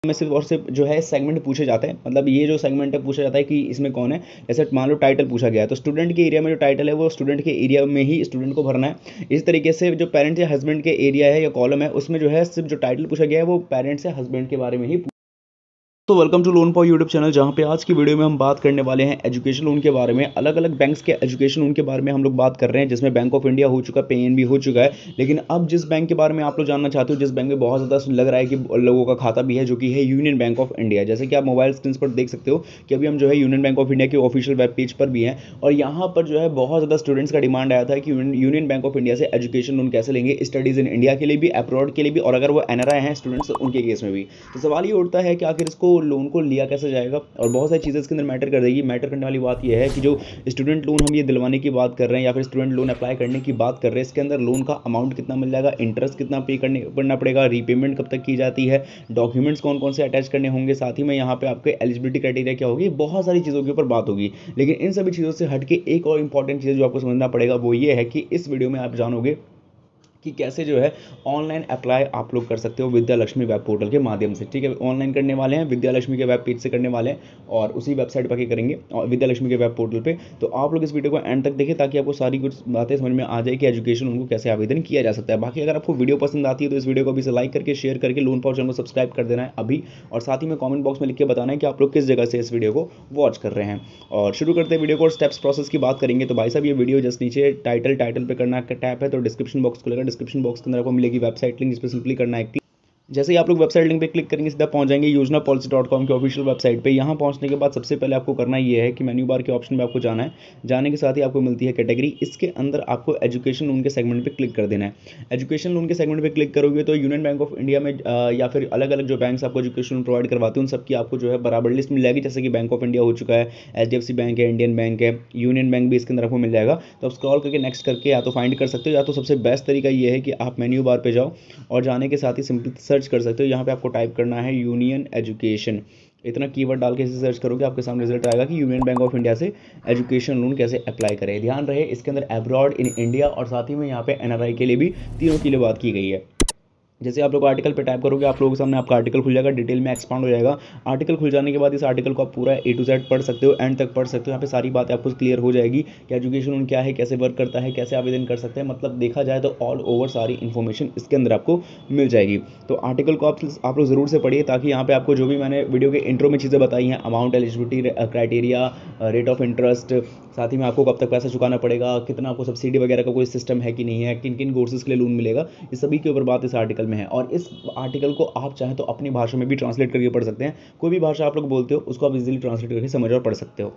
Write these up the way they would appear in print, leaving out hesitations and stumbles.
में सिर्फ और सिर्फ जो है सेगमेंट पूछे जाते हैं, मतलब ये जो सेगमेंट है पूछा जाता है कि इसमें कौन है। जैसे मान लो टाइटल पूछा गया है तो स्टूडेंट के एरिया में जो टाइटल है वो स्टूडेंट के एरिया में ही स्टूडेंट को भरना है। इस तरीके से जो पेरेंट्स या हस्बैंड के एरिया है या कॉलम है उसमें जो है सिर्फ जो टाइटल पूछा गया है वो पेरेंट्स या हस्बैंड के बारे में ही। तो welcome to Loan Point YouTube channel, जहां पे आज की वीडियो में हम बात करने वाले हैं एजुकेशन लोन के बारे में। अलग अलग बैंक्स के एजुकेशन लोन के बारे में हम लोग बात कर रहे हैं, जिसमें बैंक ऑफ इंडिया हो चुका है, पीएनबी हो चुका है। लेकिन अब जिस बैंक के बारे में आप लोग जानना चाहते हो, जिस बैंक में बहुत ज़्यादा लग रहा है कि लोगों का खाता भी है, जो कि है यूनियन बैंक ऑफ इंडिया। जैसे कि आप मोबाइल स्क्रीन पर देख सकते हो कि अभी हम जो है यूनियन बैंक ऑफ इंडिया के ऑफिशियल वेब पेज पर भी हैं, और यहाँ पर जो है बहुत ज़्यादा स्टूडेंट्स का डिमांड आया था कि यूनियन बैंक ऑफ इंडिया से एजुकेशन लोन कैसे लेंगे, स्टडीज़ इन इंडिया के लिए भी, अब्रॉड के लिए भी, और अगर वो एनआरआई हैं स्टूडेंट्स उनके केस में भी। तो सवाल ये उठता है कि आखिर इसको लोन को लिया कैसे जाएगा, और बहुत सारी चीज़ें इसके अंदर मैटर कर देगी। मैटर करने वाली बात यह है कि जो स्टूडेंट लोन हम ये दिलवाने की बात कर रहे हैं या फिर स्टूडेंट लोन अप्लाई करने की बात कर रहे हैं, इसके अंदर लोन का अमाउंट कितना मिल जाएगा, इंटरेस्ट कितना पे करना पड़ेगा, रीपेमेंट कब तक की जाती है, डॉक्यूमेंट्स कौन कौन से अटैच करने होंगे, साथ ही में यहाँ पे आपके एलिजिबिलिटी क्राइटेरिया क्या होगी, बहुत सारी चीज़ों के ऊपर बात होगी। लेकिन इन सभी चीज़ों से हटके एक और इंपॉर्टेंट चीज़ जो आपको समझना पड़ेगा वो ये है कि इस वीडियो में आप जानोगे कि कैसे जो है ऑनलाइन अप्लाई आप लोग कर सकते हो विद्या लक्ष्मी वेब पोर्टल के माध्यम से। ठीक है, ऑनलाइन करने वाले हैं, विद्या लक्ष्मी के वेब पेज से करने वाले हैं और उसी वेबसाइट पर करेंगे और विद्या लक्ष्मी के वेब पोर्टल पे। तो आप लोग इस वीडियो को एंड तक देखें ताकि आपको सारी कुछ बातें समझ में आ जाए कि एजुकेशन उनको कैसे आवेदन किया जा सकता है। बाकी अगर आपको वीडियो पसंद आती है तो इस वीडियो को अभी से लाइक करके शेयर करके लोन पावर चैनल को सब्सक्राइब कर देना है अभी, और साथ ही में कॉमेंट बॉक्स में लिख के बताना है कि आप लोग किस जगह से इस वीडियो को वॉच कर रहे हैं। और शुरू करते हैं वीडियो को, और स्टेप्स प्रोसेस की बात करेंगे। तो भाई साहब ये वीडियो जस्ट नीचे टाइटल पे करना टैप है तो डिस्क्रिप्शन बॉक्स खुलेगा, डिस्क्रिप्शन बॉक्स के अंदर आपको मिलेगी वेबसाइट लिंक, जिस पर सिंपली करना है। जैसे ही आप लोग वेबसाइट लिंक पे क्लिक करेंगे सीधा पहुंच जाएंगे योजनाpolicy.com के ऑफिशियल वेबसाइट पे। यहाँ पहुंचने के बाद सबसे पहले आपको करना ये है कि मेन्यू बार के ऑप्शन में आपको जाना है। जाने के साथ ही आपको मिलती है कैटेगरी, इसके अंदर आपको एजुकेशन लोन के सेगमेंट पे क्लिक कर देना है। एजुकेशन लोन के सेगमेंट पे क्लिक करोगे तो यूनियन बैंक ऑफ इंडिया में या फिर अलग अलग जो बैंक्स आपको एजुकेशन लोन प्रोवाइड करवाते हैं उन सबकी आपको जो है बराबर लिस्ट मिल जाएगी। जैसे कि बैंक ऑफ इंडिया हो चुका है, HDFC बैंक है, इंडियन बैंक है, यूनियन बैंक भी इसके अंदर आपको मिल जाएगा। तो आप स्क्रॉल करके नेक्स्ट करके या तो फाइंड कर सकते हो, या तो सबसे बेस्ट तरीका ये है कि आप मेन्यू बार पे जाओ और जाने के साथ ही सिंपली सर्च कर सकते हो। यहाँ पे आपको टाइप करना है यूनियन एजुकेशन, इतना कीवर्ड डाल के इसे सर्च करोगे आपके सामने रिजल्ट आएगा कि यूनियन बैंक ऑफ इंडिया से एजुकेशन लोन कैसे अप्लाई करें। ध्यान रहे इसके अंदर अब्रॉड, इन इंडिया और साथ ही में यहाँ पे एनआरआई के लिए भी, तीनों के लिए बात की गई है। जैसे आप लोग आर्टिकल पे टाइप करोगे आप लोगों के सामने आपका आर्टिकल खुल जाएगा, डिटेल में एक्सपांड हो जाएगा। आर्टिकल खुल जाने के बाद इस आर्टिकल को आप पूरा A to Z पढ़ सकते हो, एंड तक पढ़ सकते हो। यहाँ पे सारी बातें आपको क्लियर हो जाएगी कि एजुकेशन लोन क्या है, कैसे वर्क करता है, कैसे आवेदन कर सकते हैं। मतलब देखा जाए तो ऑल ओवर सारी इन्फॉर्मेशन इसके अंदर आपको मिल जाएगी। तो आर्टिकल को आप लोग ज़रूर से पढ़िए, ताकि यहाँ पे आपको जो भी मैंने वीडियो के इंट्रो में चीज़ें बताई हैं, amount, eligibility criteria, rate of interest, साथ ही में आपको कब तक पैसा चुकाना पड़ेगा, कितना आपको सब्सिडी वगैरह का कोई सिस्टम है कि नहीं है, किन किन कोर्सेज के लिए लोन मिलेगा, इस सभी के ऊपर बात इस आर्टिकल में है। और इस आर्टिकल को आप चाहें तो अपनी भाषा में भी ट्रांसलेट करके पढ़ सकते हैं। कोई भी भाषा आप लोग बोलते हो उसको आप इजीली ट्रांसलेट करके समझ और पढ़ सकते हो।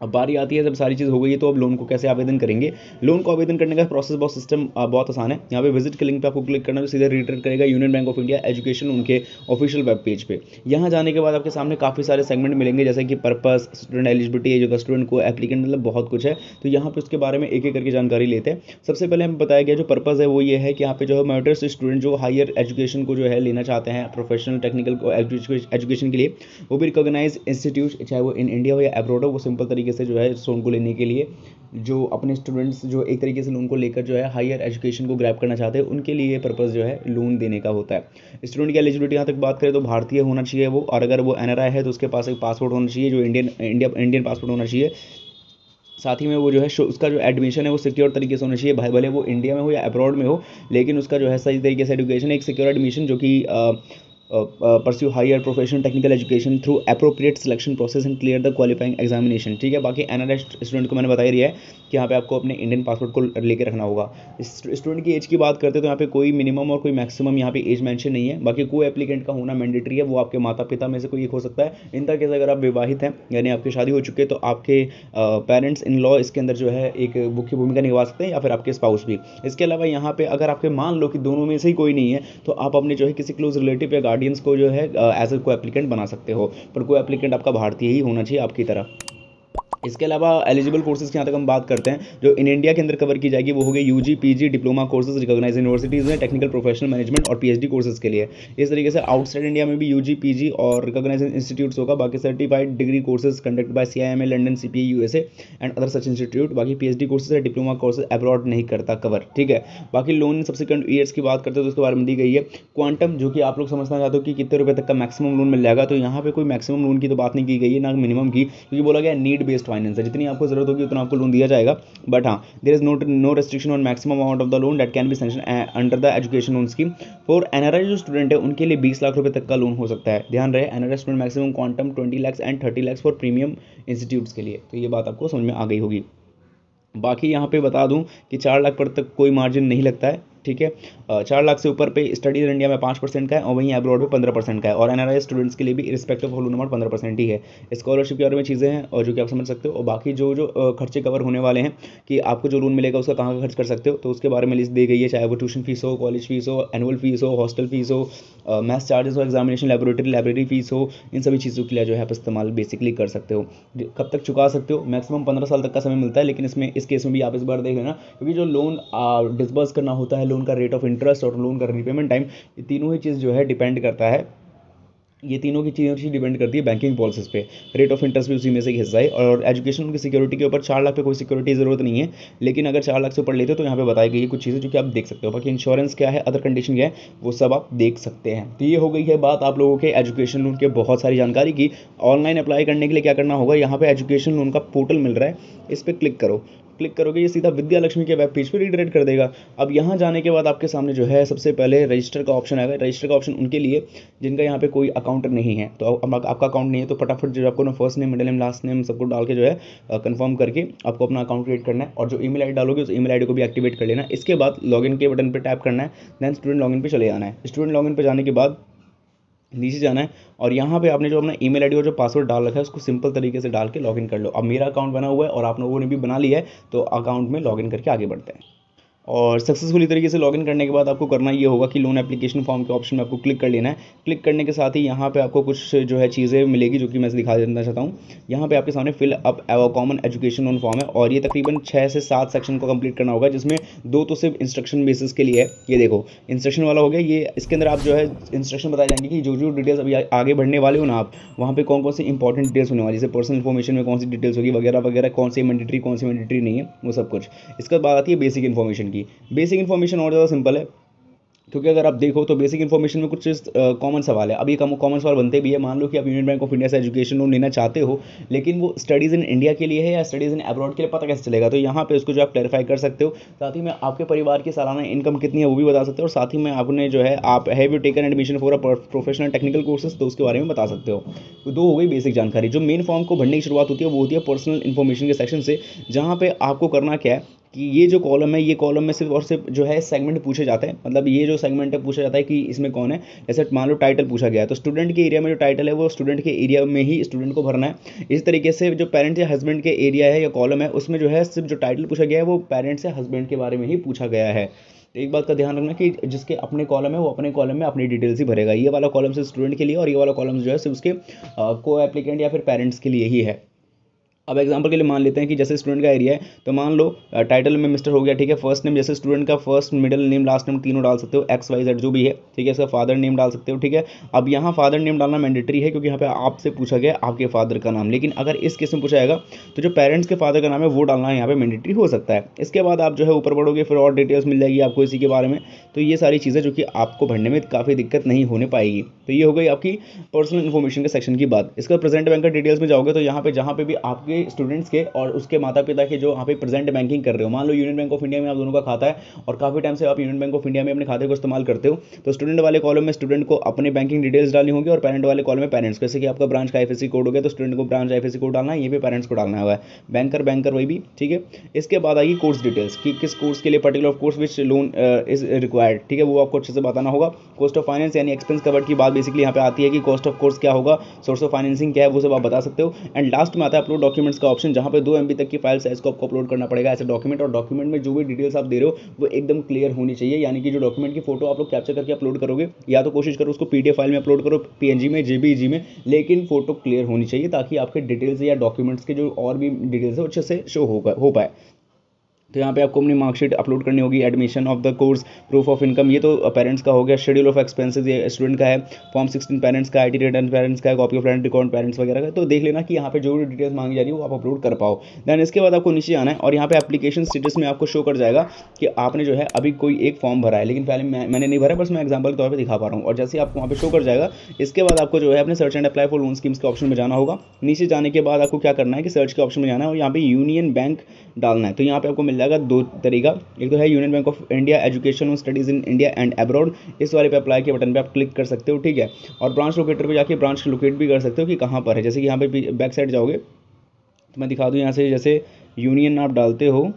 अब बारी आती है, जब सारी चीज़ हो गई है तो अब लोन को कैसे आवेदन करेंगे। लोन को आवेदन करने का प्रोसेस बहुत सिस्टम बहुत आसान है। यहाँ पे विजिट के लिंक पे आपको क्लिक करना है तो सीधे रिडायरेक्ट करेगा union Bank of India education उनके ऑफिशियल वेब पेज पे। यहाँ जाने के बाद आपके सामने काफ़ी सारे सेगमेंट मिलेंगे, जैसे कि purpose, student eligibility, age of the student, co-applicant, मतलब बहुत कुछ है। तो यहाँ पे उसके बारे में एक एक करके जानकारी लेते हैं। सबसे पहले हमें बताया गया जो पर्पस है वो ये है कि यहाँ पे जो है मैटर्स स्टूडेंट जो हायर एजुकेशन को जो है लेना चाहते हैं, प्रोफेशनल टेक्निकल एजुकेशन के लिए, वो भी रिकॉग्नाइज इंस्टीट्यूट, चाहे वो इन इंडिया हो या अब्रॉड हो, वो सिंपल तरीके से जो है लोन को लेने के लिए जो अपने स्टूडेंट्स जो एक तरीके से लोन को लेकर जो है हायर एजुकेशन को ग्रैब करना चाहते हैं, उनके लिए पर्पस जो है लोन देने का होता है। स्टूडेंट की एलिजिबिलिटी यहाँ तक बात करें तो भारतीय होना चाहिए वो, और अगर वो एनआरआई है तो उसके पास एक पासपोर्ट होना चाहिए, जो इंडियन पासपोर्ट होना चाहिए। साथ ही में वो जो है उसका जो एडमिशन है वो सिक्योर तरीके से होना चाहिए, भले वो इंडिया में हो या अब्रॉड में हो, लेकिन उसका जो है सही तरीके से एजुकेशन, एक सिक्योर एडमिशन जो कि pursue higher professional technical education through appropriate selection process and clear the qualifying examination। ठीक है, बाकी एनआरआई स्टूडेंट को मैंने बता ही दिया है कि यहाँ पे आपको अपने इंडियन पासपोर्ट को लेके रखना होगा। स्टूडेंट की एज की बात करते हैं तो यहाँ पे कोई मिनिमम और कोई मैक्सिमम यहाँ पे एज मेंशन नहीं है। बाकी को एप्लीकेंट का होना मैंडेटरी है, वो आपके माता पिता में से कोई एक हो सकता है। इन केस अगर आप विवाहित हैं यानी आपकी शादी हो चुकी है तो आपके पेरेंट्स इन लॉ इसके अंदर जो है एक मुख्य भूमिका निभा सकते हैं, या फिर आपके स्पाउस भी। इसके अलावा यहाँ पे अगर आपके मान लो कि दोनों में से ही कोई नहीं है तो आप अपने जो है किसी क्लोज रिलेटिव या गार्डियंस को जो है एज ए को एप्लीकेंट बना सकते हो, पर को एप्लीकेंट आपका भारतीय ही होना चाहिए आपकी तरह। इसके अलावा एलिजिबल कोर्सेज की यहाँ तक हम बात करते हैं जो इन इंडिया के अंदर कवर की जाएगी, वो हो गई UG PG diploma courses recognise universities में टेक्निकल प्रोफेशनल मैनेजमेंट और पीएचडी कोर्सेज के लिए। इस तरीके से आउटसाइड इंडिया में भी यूजी पीजी और रिकॉग्नाइज इंस्टीट्यूट्स होगा। बाकी certified degree courses conduct by CIMA London CPA USA and other such institute. बाकी पीएचडी कोर्सेज है डिप्लोमा कोर्सेज अब्रॉड नहीं करता कवर, ठीक है। बाकी लोन सब्सिक्वेंट ईयर्स की बात करते हो तो उसके बारे में दी गई है। क्वांटम जो कि आप लोग समझना चाहते हो कि कितने रुपए तक का मैक्सिमम लोन मिल जाएगा, तो यहाँ पे कोई मैक्सिमम लोन की तो बात नहीं की गई है, ना मिनिमम की, क्योंकि बोला गया नीड बेस्ड फाइनेंस है, जितनी आपको जरूरत होगी उतना आपको लोन दिया जाएगा। बट हाँ, there is no restriction on maximum amount of the loan that can be sanction under the education loan scheme. For NRI जो स्टूडेंट है उनके लिए 20 लाख रुपए तक का लोन हो सकता है। ध्यान रहे, NRI student maximum quantum 20 lakh and 30 lakh for premium institutes के लिए। तो ये बात आपको समझ में आ गई होगी। बाकी यहाँ पे बता दूं कि 4 लाख पर तक कोई मार्जिन नहीं लगता है, ठीक है। 4 लाख से ऊपर पे स्टडीज इंडिया में 5% का है और वहीं अब्रॉड में 15% का है, और एनआरआई स्टूडेंट्स के लिए भी रिस्पेक्टिव ऑफ लोन अमाउंट 15% ही है। स्कॉलरशिप के बारे में चीज़ें हैं और जो कि आप समझ सकते हो, और बाकी जो खर्चे कवर होने वाले हैं कि आपको जो लोन मिलेगा उसका कहाँ खर्च कर सकते हो, तो उसके बारे में लिस्ट दी गई है, चाहे वो ट्यूशन फीस हो, कॉलेज फीस हो, एनुअल फीस हो, हॉस्टल फीस हो, मैथ्स चार्जेस हो, एग्जामिनेशन लेबोरेटरी लाइब्रेरी फीस हो, इन सभी चीज़ों के लिए जो है आप इस्तेमाल बेसिकली कर सकते हो। कब तक चुका सकते हो, मैक्सिमम 15 साल तक का समय मिलता है, लेकिन इस केस में भी आप इस बार देख लेना, क्योंकि जो लोन डिसबर्स करना होता है, लोन का रेट ऑफ इंटरेस्ट और लोन का रीपेमेंट टाइम, ये तीनों ही चीज़ जो है डिपेंड करता है, ये तीनों की चीज़ें डिपेंड करती है बैंकिंग पॉलिसीज पे। रेट ऑफ इंटरेस्ट भी उसी में से एक हिस्सा है, और एजुकेशन की सिक्योरिटी के ऊपर 4 लाख पे कोई सिक्योरिटी की जरूरत नहीं है, लेकिन अगर 4 लाख से ऊपर लेते हो तो यहाँ पे बताई गई है कुछ चीज़ें जो कि आप देख सकते हो। बाकी इंश्योरेंस क्या है, अदर कंडीशन क्या है, वो सब आप देख सकते हैं। तो ये हो गई है बात आप लोगों के एजुकेशन लोन के बहुत सारी जानकारी की। ऑनलाइन अप्लाई करने के लिए क्या करना होगा, यहाँ पे एजुकेशन लोन का पोर्टल मिल रहा है, इस पर क्लिक करो। क्लिक करोगे ये सीधा विद्या लक्ष्मी के वेब पेज पे रीडायरेक्ट कर देगा। अब यहाँ जाने के बाद आपके सामने जो है सबसे पहले रजिस्टर का ऑप्शन आएगा। रजिस्टर का ऑप्शन उनके लिए जिनका यहाँ पे कोई अकाउंट नहीं है, तो अब आपका अकाउंट नहीं है तो फटाफट जो आपको ना first name middle name last name सबको डाल के जो है कंफर्म करके आपको अपना अकाउंट क्रिएट करना है, और जो ईमेल आईडी डालोगे उस ईमेल आईडी को भी एक्टिवेट कर लेना। इसके बाद लॉगिन के बटन पर टैप करना है, देन स्टूडेंट लॉगिन पे चले जाना है। स्टूडेंट लॉगिन पे जाने के बाद नीचे जाना है, और यहाँ पे आपने जो अपना ईमेल आईडी और जो पासवर्ड डाल रखा है उसको सिंपल तरीके से डाल के लॉगिन कर लो। अब मेरा अकाउंट बना हुआ है और आप लोगों ने भी बना लिया है, तो अकाउंट में लॉगिन करके आगे बढ़ते हैं। और सक्सेसफुली तरीके से लॉगिन करने के बाद आपको करना ये होगा कि लोन एप्लीकेशन फॉर्म के ऑप्शन में आपको क्लिक कर लेना है। क्लिक करने के साथ ही यहाँ पे आपको कुछ जो है चीज़ें मिलेगी जो कि मैं दिखा देना चाहता हूँ। यहाँ पे आपके सामने fill up common education loan form है, और ये तकरीबन 6 से 7 सेक्शन को कंप्लीट करना होगा, जिसमें 2 तो सिर्फ इंस्ट्रक्शन बेसिस के लिए है। ये देखो इंस्ट्रक्शन वाला हो गया, ये इसके अंदर आप जो है इंस्ट्रक्शन बताए जाएंगे कि जो डिटेल्स अभी आगे बढ़ने वाले हो ना आप, वहाँ पे कौन कौन सी इंपॉर्टेंट डिटेल्स होने वाली, जैसे पर्सनल इन्फॉर्मेशन में कौन सी डिटेल्स होगी वगैरह वगैरह, कौन सी मैंडेटरी नहीं है, वो सब कुछ। इसके बाद आती है बेसिक इन्फॉर्मेशन की। बेसिक इन्फॉर्मेशन और ज़्यादा सिंपल है, क्योंकि अगर आप देखो तो बेसिक इन्फॉर्मेशन में कुछ कॉमन सवाल है। अब ये कॉमन सवाल बनते भी है। मान लो कि आप यूनियन बैंक ऑफ इंडिया से एजुकेशन लोन लेना चाहते हो, लेकिन वो स्टडीज़ इन इंडिया के लिए है या स्टडीज़ इन अब्रॉड के लिए, पता कैसे चलेगा? तो यहाँ पे उसको जो आप क्लैरिफाई कर सकते हो। साथ ही में आपके परिवार की सालाना इनकम कितनी है वो भी बता सकते हो, और साथ ही में आपने जो है आप have you taken admission for a professional technical courses, तो उसके बारे में बता सकते हो। तो 2 हो गई बेसिक जानकारी। जो मेन फॉर्म को भरने की शुरुआत होती है वो होती है पर्सनल इन्फॉर्मेशन के सेक्शन से, जहाँ पे आपको करना क्या है कि ये जो कॉलम है, ये कॉलम में सिर्फ और सिर्फ जो है सेगमेंट पूछे जाते हैं। मतलब ये जो सेगमेंट है पूछा जाता है कि इसमें कौन है। जैसे मान लो टाइटल पूछा गया है, तो स्टूडेंट के एरिया में जो टाइटल है वो स्टूडेंट के एरिया में ही स्टूडेंट को भरना है। इस तरीके से जो पेरेंट्स या हस्बैंड के एरिया है या कॉलम है, उसमें जो है सिर्फ जो टाइटल पूछा गया है वो पेरेंट्स या हस्बैंड के बारे में ही पूछा गया है। तो एक बात का ध्यान रखना कि जिसके अपने कॉलम है वो अपने कॉलम में अपनी डिटेल्स ही भरेगा। ये वाला कॉलम सिर्फ स्टूडेंट के लिए, और ये वाला कॉलम जो है सिर्फ उसके को एप्लीकेंट या फिर पेरेंट्स के लिए ही है। अब एग्जांपल के लिए मान लेते हैं कि जैसे स्टूडेंट का एरिया है, तो मान लो टाइटल में मिस्टर हो गया, ठीक है। फर्स्ट नेम जैसे स्टूडेंट का first middle name last name तीनों डाल सकते हो, XYZ जो भी है, ठीक है। इसका फादर नेम डाल सकते हो, ठीक है। अब यहाँ फादर नेम डालना मैंडेटरी है, क्योंकि यहाँ पे आपसे पूछा गया आपके फादर का नाम। लेकिन अगर इस केस में पूछा जाएगा तो जो पेरेंट्स के फादर का नाम है वो डालना यहाँ पे मैंडेटरी हो सकता है। इसके बाद आप जो है ऊपर बढ़ोगे, फिर और डिटेल्स मिल जाएगी आपको इसी के बारे में। तो ये सारी चीज़ें जो कि आपको भरने में काफ़ी दिक्कत नहीं होने पाएगी। तो ये हो गई आपकी पर्सनल इन्फॉर्मेशन के सेक्शन की बात। इसका प्रेजेंट बैंक का डिटेल्स में जाओगे तो यहाँ पे जहाँ पे भी आपके स्टूडेंट्स के और उसके माता पिता के जो वहाँ पे प्रेजेंट बैंकिंग कर रहे हो, मान लो यूनियन बैंक ऑफ इंडिया में आप दोनों का खाता है और काफ़ी टाइम से आप यूनियन बैंक ऑफ इंडिया में अपने खाते को इस्तेमाल करते हो, तो स्टूडेंट वाले कॉलम में स्टूडेंट को अपने बैंकिंग डिटेल्स डालनी होगी, और पेरेंट वाले कॉलम में पेरेंट्स। जैसे कि आपका ब्रांच का IFSC कोड हो गया तो स्टूडेंट को ब्रांच IFSC कोड डालना है, ये भी पेरेंट्स को डालना है। बैंकर वही भी, ठीक है। इसके बाद आएगी कोर्स डिटेल्स कि किस कोर्स के लिए particular course which loan is required, ठीक है, वो आपको अच्छे से बताना होगा। कॉस्ट ऑफ फाइनेंस यानी एक्सपेंस कवर्ड की बात बेसिकली यहाँ पे आती है कि कॉस्ट ऑफ कोर्स क्या होगा, सोर्स ऑफ फाइनेंसिंग क्या है, वो सब आप बता सकते हो। एंड लास्ट में आता है अपलोड डॉक्यूमेंट डॉक्यूमेंट्स का ऑप्शन, जहाँ पे 2 MB तक की फाइल साइज को आपको अपलोड करना पड़ेगा ऐसे डॉक्यूमेंट, और डॉक्यूमेंट में जो भी डिटेल्स आप दे रहे हो वो एकदम क्लियर होनी चाहिए। यानी कि जो डॉक्यूमेंट की फोटो आप लोग कैप्चर करके अपलोड करोगे, या तो कोशिश करो उसको PDF फाइल में अपलोड करो, PNG में, JPEG में, लेकिन फोटो क्लियर होनी चाहिए ताकि आपके डिटेल्स या डॉक्यूमेंट्स के जो और भी डिटेल्स है अच्छे से शो हो पाए। तो यहाँ पे आपको अपनी मार्कशीट अपलोड करनी होगी, admission of the course, proof of income, ये तो पेरेंट्स का हो गया, शेड्यूल ऑफ एक्सपेंसेस ये स्टूडेंट का है, फॉर्म 16 पेरेंट्स का, IT रिटर्न पेरेंट्स का, copy of rent account parents वगैरह का। तो देख लेना कि यहाँ पे जो भी डिटेल्स मांगी जा रही है वो आप अपलोड कर पाओ। देन इसके बाद आपको नीचे आना है और यहाँ पे एप्लीकेशन स्टेटस में आपको शो कर जाएगा कि आपने जो है अभी कोई एक फॉर्म भरा है, लेकिन पहले मैंने नहीं भरा, बस मैं एग्जाम्पल के तौर पर दिखा पा रहा हूँ। और जैसे आपको वहाँ पे शो कर जाएगा, इसके बाद आपको जो है अपने search and apply for loan schemes के ऑप्शन में जाना होगा। नीचे जाने के बाद आपको क्या करना है कि सर्च के ऑप्शन में जाना है और यहाँ पे यूनियन बैंक डालना है। तो यहाँ पे आपको मिल जाएगा 2 तरीका, एक तो है Union Bank of India education और studies in India and abroad, इस वाले पे अप्लाई के बटन पे आप क्लिक कर सकते हो, ठीक है। और ब्रांच लोकेटर पे जाके ब्रांच लोकेट भी कर सकते हो कि कहाँ पर है। जैसे कि यहाँ पे बैक साइड जाओगे तो मैं दिखा दूँ, यहाँ से जैसे यूनियन आप डालते हो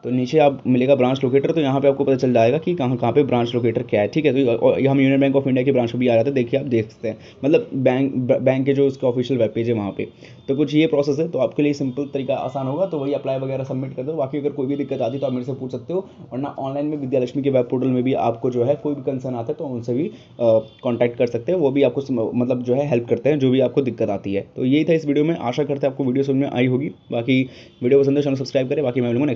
तो नीचे आप मिलेगा ब्रांच लोकेटर, तो यहाँ पे आपको पता चल जाएगा कि कहाँ कहाँ पे ब्रांच लोकेटर क्या है, ठीक है। तो हम यूनियन बैंक ऑफ इंडिया की ब्रांच पे भी आ जाते हैं, देखिए आप देख सकते हैं, मतलब बैंक के जो उसका ऑफिशियल वेब पेज है वहाँ पे। तो कुछ ये प्रोसेस है, तो आपके लिए सिंपल तरीका आसान होगा, तो वही अप्लाई वगैरह सबमिट कर दो। बाकी अगर कोई भी दिक्कत आती है तो आप मेरे से पूछ सकते हो, वरना ऑनलाइन में विद्यालक्ष्मी के वेब पोर्टल में भी आपको जो है कोई भी कंसर्न आता है तो उनसे भी कॉन्टैक्ट कर सकते हैं, वो भी आपको मतलब जो है हेल्प करते हैं जो भी आपको दिक्कत आती है। तो यही था इस वीडियो में, आशा करते हैं आपको वीडियो समझ में आई होगी। बाकी वीडियो पसंद है चैनल सब्सक्राइब करें, बाकी मैं मिलूंगा नेक्स्ट।